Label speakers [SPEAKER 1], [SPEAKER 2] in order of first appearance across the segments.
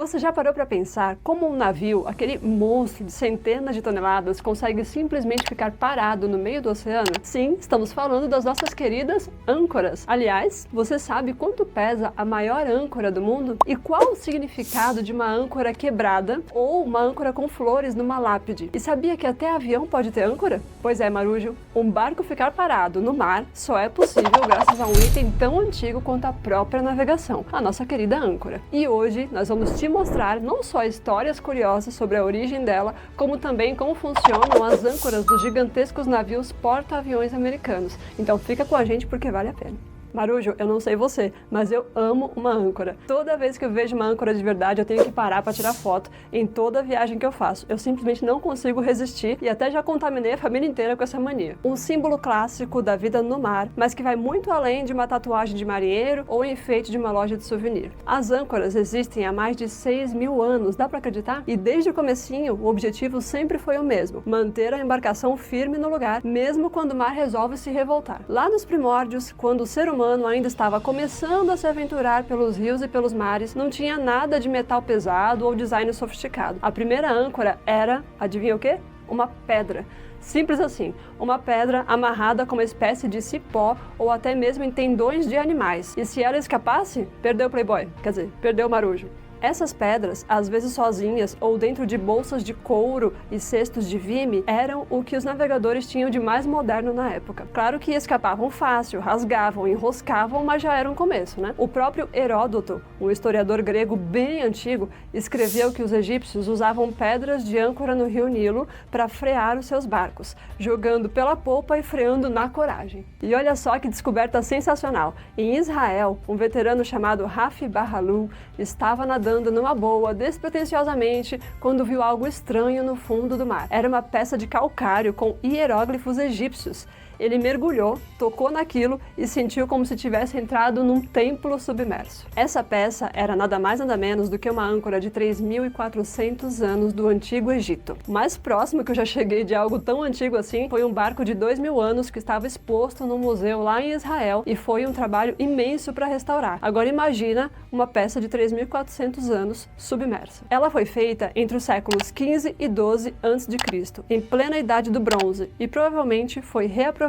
[SPEAKER 1] Você já parou para pensar como um navio, aquele monstro de centenas de toneladas, consegue simplesmente ficar parado no meio do oceano? Sim, estamos falando das nossas queridas âncoras. Aliás, você sabe quanto pesa a maior âncora do mundo? E qual o significado de uma âncora quebrada ou uma âncora com flores numa lápide? E sabia que até avião pode ter âncora? Pois é, Marujo, um barco ficar parado no mar só é possível graças a um item tão antigo quanto a própria navegação, a nossa querida âncora. E hoje nós vamos te mostrar não só histórias curiosas sobre a origem dela, como também como funcionam as âncoras dos gigantescos navios porta-aviões americanos. Então fica com a gente porque vale a pena. Marujo, eu não sei você, mas eu amo uma âncora. Toda vez que eu vejo uma âncora de verdade, eu tenho que parar para tirar foto em toda viagem que eu faço. Eu simplesmente não consigo resistir e até já contaminei a família inteira com essa mania. Um símbolo clássico da vida no mar, mas que vai muito além de uma tatuagem de marinheiro ou enfeite de uma loja de souvenir. As âncoras existem há mais de 6.000 anos, dá para acreditar? E desde o comecinho, o objetivo sempre foi o mesmo: manter a embarcação firme no lugar, mesmo quando o mar resolve se revoltar. Lá nos primórdios, quando o ser humano ainda estava começando a se aventurar pelos rios e pelos mares, não tinha nada de metal pesado ou design sofisticado. A primeira âncora era, adivinha o quê? Uma pedra. Simples assim, uma pedra amarrada com uma espécie de cipó ou até mesmo em tendões de animais. E se ela escapasse, perdeu o Playboy, quer dizer, perdeu o Marujo. Essas pedras, às vezes sozinhas ou dentro de bolsas de couro e cestos de vime, eram o que os navegadores tinham de mais moderno na época. Claro que escapavam fácil, rasgavam, enroscavam, mas já era um começo, né? O próprio Heródoto, um historiador grego bem antigo, escreveu que os egípcios usavam pedras de âncora no rio Nilo para frear os seus barcos, jogando pela polpa e freando na coragem. E olha só que descoberta sensacional! Em Israel, um veterano chamado Rafi Bahalu estava nadando numa boa, despretensiosamente, quando viu algo estranho no fundo do mar. Era uma peça de calcário com hieróglifos egípcios. Ele mergulhou, tocou naquilo e sentiu como se tivesse entrado num templo submerso. Essa peça era nada mais nada menos do que uma âncora de 3.400 anos do Antigo Egito. O mais próximo que eu já cheguei de algo tão antigo assim foi um barco de 2.000 anos que estava exposto num museu lá em Israel e foi um trabalho imenso para restaurar. Agora imagina uma peça de 3.400 anos submersa. Ela foi feita entre os séculos 15 e 12 a.C., em plena Idade do Bronze, e provavelmente foi reaproveitada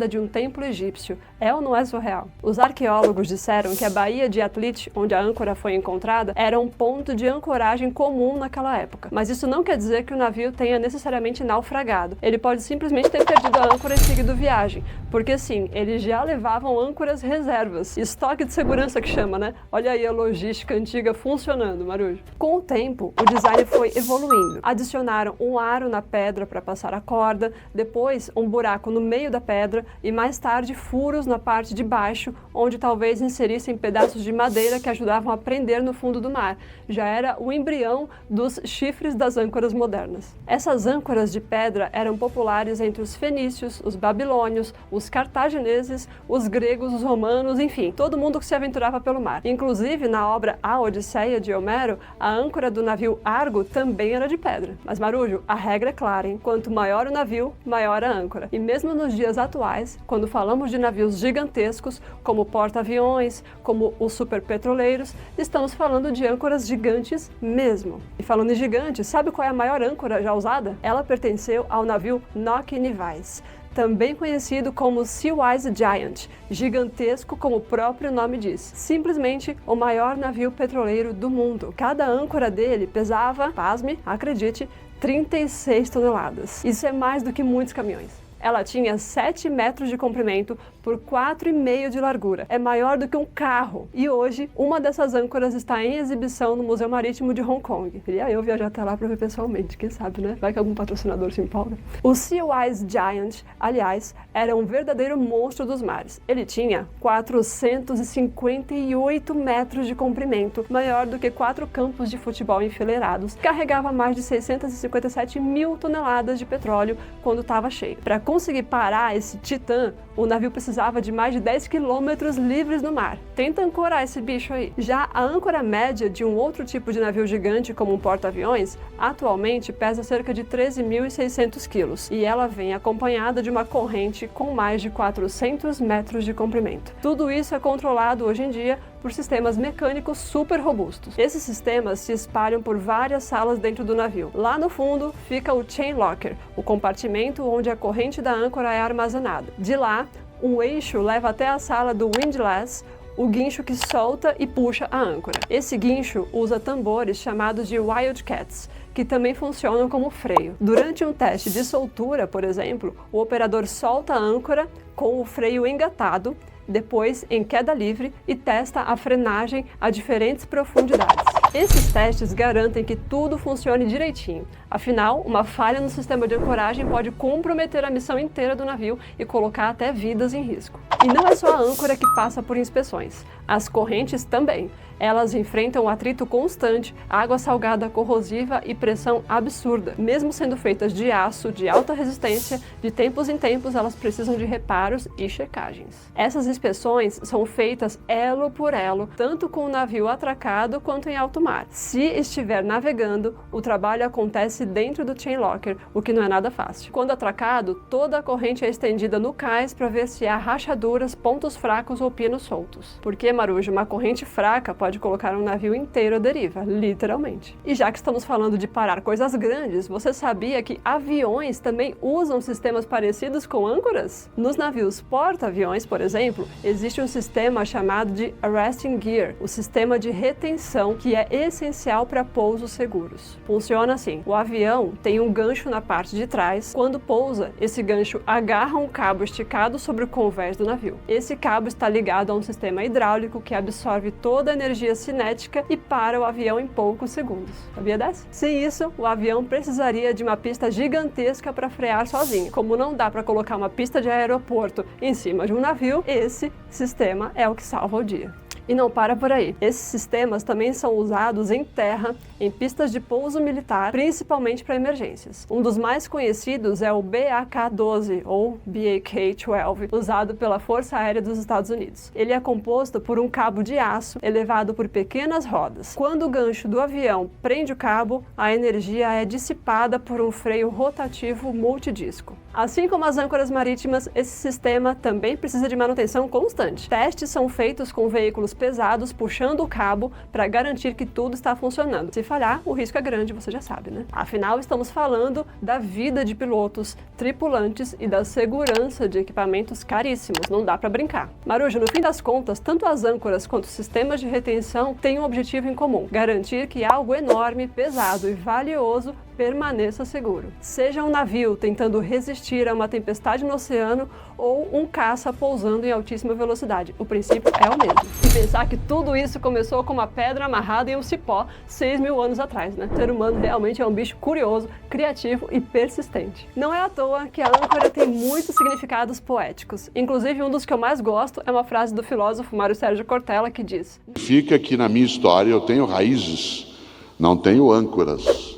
[SPEAKER 1] de um templo egípcio. É ou não é surreal? Os arqueólogos disseram que a Baía de Atlit, onde a âncora foi encontrada, era um ponto de ancoragem comum naquela época. Mas isso não quer dizer que o navio tenha necessariamente naufragado. Ele pode simplesmente ter perdido a âncora e seguido viagem. Porque sim, eles já levavam âncoras reservas. Estoque de segurança que chama, né? Olha aí a logística antiga funcionando, Marujo. Com o tempo, o design foi evoluindo. Adicionaram um aro na pedra para passar a corda, depois um buraco no meio da pedra e mais tarde furos na parte de baixo, onde talvez inserissem pedaços de madeira que ajudavam a prender no fundo do mar. Já era o embrião dos chifres das âncoras modernas. Essas âncoras de pedra eram populares entre os fenícios, os babilônios, os cartagineses, os gregos, os romanos, enfim, todo mundo que se aventurava pelo mar. Inclusive, na obra A Odisseia de Homero, a âncora do navio Argo também era de pedra. Mas, Marujo, a regra é clara, hein? Quanto maior o navio, maior a âncora. E mesmo nos dias atuais, quando falamos de navios gigantescos, como porta-aviões, como os superpetroleiros, estamos falando de âncoras gigantes mesmo. E falando em gigantes, sabe qual é a maior âncora já usada? Ela pertenceu ao navio Nock Nevis, também conhecido como Seawise Giant, gigantesco como o próprio nome diz. Simplesmente o maior navio petroleiro do mundo. Cada âncora dele pesava, pasme, acredite, 36 toneladas. Isso é mais do que muitos caminhões. Ela tinha 7 metros de comprimento por 4,5 de largura. É maior do que um carro. E hoje, uma dessas âncoras está em exibição no Museu Marítimo de Hong Kong. Queria eu viajar até lá para ver pessoalmente, quem sabe, né? Vai que algum patrocinador se empolga. O Seawise Giant, aliás, era um verdadeiro monstro dos mares. Ele tinha 458 metros de comprimento, maior do que 4 campos de futebol enfileirados. Carregava mais de 657 mil toneladas de petróleo quando estava cheio. Para conseguir parar esse titã, o navio precisava de mais de 10 quilômetros livres no mar. Tenta ancorar esse bicho aí. Já a âncora média de um outro tipo de navio gigante, como um porta-aviões, atualmente pesa cerca de 13.600 quilos, e ela vem acompanhada de uma corrente com mais de 400 metros de comprimento. Tudo isso é controlado hoje em dia por sistemas mecânicos super robustos. Esses sistemas se espalham por várias salas dentro do navio. Lá no fundo fica o chain locker, o compartimento onde a corrente da âncora é armazenada. De lá, um eixo leva até a sala do windlass, o guincho que solta e puxa a âncora. Esse guincho usa tambores chamados de wildcats, que também funcionam como freio. Durante um teste de soltura, por exemplo, o operador solta a âncora com o freio engatado, depois em queda livre e testa a frenagem a diferentes profundidades. Esses testes garantem que tudo funcione direitinho. Afinal, uma falha no sistema de ancoragem pode comprometer a missão inteira do navio e colocar até vidas em risco. E não é só a âncora que passa por inspeções. As correntes também. Elas enfrentam atrito constante, água salgada corrosiva e pressão absurda. Mesmo sendo feitas de aço de alta resistência, de tempos em tempos elas precisam de reparos e checagens. Essas inspeções são feitas elo por elo, tanto com o navio atracado quanto em alto mar. Se estiver navegando, o trabalho acontece dentro do chain locker, o que não é nada fácil. Quando atracado, toda a corrente é estendida no cais para ver se há rachaduras, pontos fracos ou pinos soltos. Porque, Marujo, uma corrente fraca pode colocar um navio inteiro à deriva, literalmente. E já que estamos falando de parar coisas grandes, você sabia que aviões também usam sistemas parecidos com âncoras? Nos navios porta-aviões, por exemplo, existe um sistema chamado de arresting gear, o sistema de retenção que é essencial para pousos seguros. Funciona assim: o avião tem um gancho na parte de trás. Quando pousa, esse gancho agarra um cabo esticado sobre o convés do navio. Esse cabo está ligado a um sistema hidráulico que absorve toda a energia cinética e para o avião em poucos segundos. Sabia dessa? Sem isso, o avião precisaria de uma pista gigantesca para frear sozinho. Como não dá para colocar uma pista de aeroporto em cima de um navio, esse sistema é o que salva o dia. E não para por aí. Esses sistemas também são usados em terra, em pistas de pouso militar, principalmente para emergências. Um dos mais conhecidos é o BAK-12, ou BAK-12, usado pela Força Aérea dos Estados Unidos. Ele é composto por um cabo de aço elevado por pequenas rodas. Quando o gancho do avião prende o cabo, a energia é dissipada por um freio rotativo multidisco. Assim como as âncoras marítimas, esse sistema também precisa de manutenção constante. Testes são feitos com veículos pesados puxando o cabo para garantir que tudo está funcionando. Se falhar, o risco é grande, você já sabe, né? Afinal, estamos falando da vida de pilotos, tripulantes e da segurança de equipamentos caríssimos. Não dá para brincar. Marujo, no fim das contas, tanto as âncoras quanto os sistemas de retenção têm um objetivo em comum: garantir que algo enorme, pesado e valioso permaneça seguro. Seja um navio tentando resistir a uma tempestade no oceano ou um caça pousando em altíssima velocidade. O princípio é o mesmo. E pensar que tudo isso começou com uma pedra amarrada em um cipó 6.000 anos atrás, né? O ser humano realmente é um bicho curioso, criativo e persistente. Não é à toa que a âncora tem muitos significados poéticos. Inclusive, um dos que eu mais gosto é uma frase do filósofo Mário Sérgio Cortella que diz:
[SPEAKER 2] "Fica que na minha história eu tenho raízes, não tenho âncoras."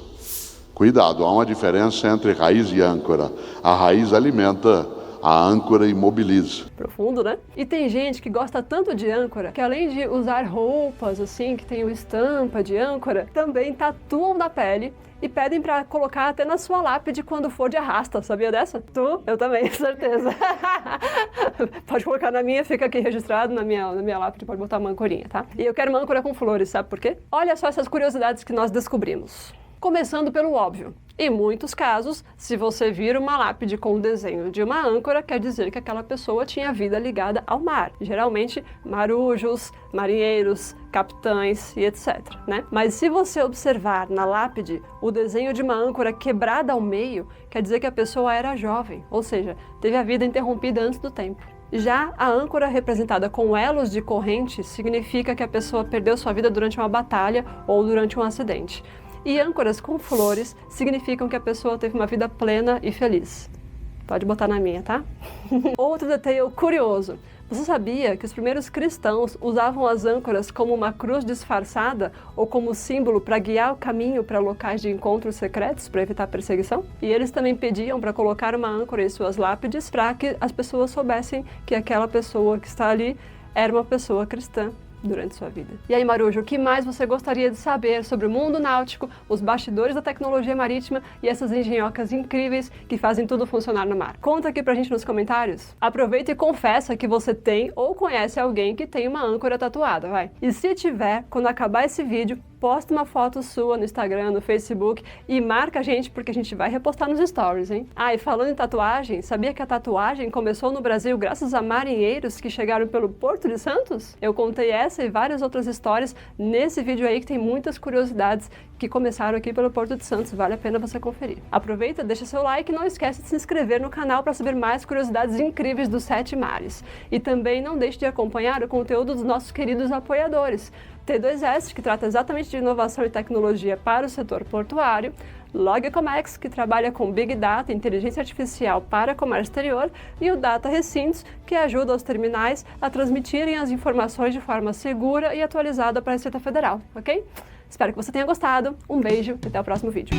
[SPEAKER 2] Cuidado, há uma diferença entre raiz e âncora. A raiz alimenta, a âncora imobiliza.
[SPEAKER 1] Profundo, né? E tem gente que gosta tanto de âncora que, além de usar roupas assim que tem estampa de âncora, também tatuam na pele e pedem pra colocar até na sua lápide quando for de arrasta. Sabia dessa? Tu? Eu também, certeza. Pode colocar na minha, fica aqui registrado na minha lápide, pode botar uma ancorinha, tá? E eu quero uma âncora com flores, sabe por quê? Olha só essas curiosidades que nós descobrimos. Começando pelo óbvio. Em muitos casos, se você vir uma lápide com o desenho de uma âncora, quer dizer que aquela pessoa tinha vida ligada ao mar. Geralmente, marujos, marinheiros, capitães e etc, né? Mas se você observar na lápide o desenho de uma âncora quebrada ao meio, quer dizer que a pessoa era jovem, ou seja, teve a vida interrompida antes do tempo. Já a âncora representada com elos de corrente significa que a pessoa perdeu sua vida durante uma batalha ou durante um acidente. E âncoras com flores significam que a pessoa teve uma vida plena e feliz. Pode botar na minha, tá? Outro detalhe curioso. Você sabia que os primeiros cristãos usavam as âncoras como uma cruz disfarçada ou como símbolo para guiar o caminho para locais de encontros secretos para evitar perseguição? E eles também pediam para colocar uma âncora em suas lápides para que as pessoas soubessem que aquela pessoa que está ali era uma pessoa cristã durante sua vida. E aí, Marujo, o que mais você gostaria de saber sobre o mundo náutico, os bastidores da tecnologia marítima e essas engenhocas incríveis que fazem tudo funcionar no mar? Conta aqui pra gente nos comentários. Aproveita e confessa que você tem ou conhece alguém que tem uma âncora tatuada, vai. E se tiver, quando acabar esse vídeo, posta uma foto sua no Instagram, no Facebook e marca a gente porque a gente vai repostar nos stories, hein? Ah, e falando em tatuagem, sabia que a tatuagem começou no Brasil graças a marinheiros que chegaram pelo Porto de Santos? Eu contei essa e várias outras histórias nesse vídeo aí que tem muitas curiosidades que começaram aqui pelo Porto de Santos, vale a pena você conferir. Aproveita, deixa seu like e não esquece de se inscrever no canal para saber mais curiosidades incríveis dos 7 mares. E também não deixe de acompanhar o conteúdo dos nossos queridos apoiadores. T2S, que trata exatamente de inovação e tecnologia para o setor portuário, Logcomex, que trabalha com Big Data e inteligência artificial para comércio exterior, e o Data Recintos, que ajuda os terminais a transmitirem as informações de forma segura e atualizada para a Receita Federal, ok? Espero que você tenha gostado, um beijo e até o próximo vídeo.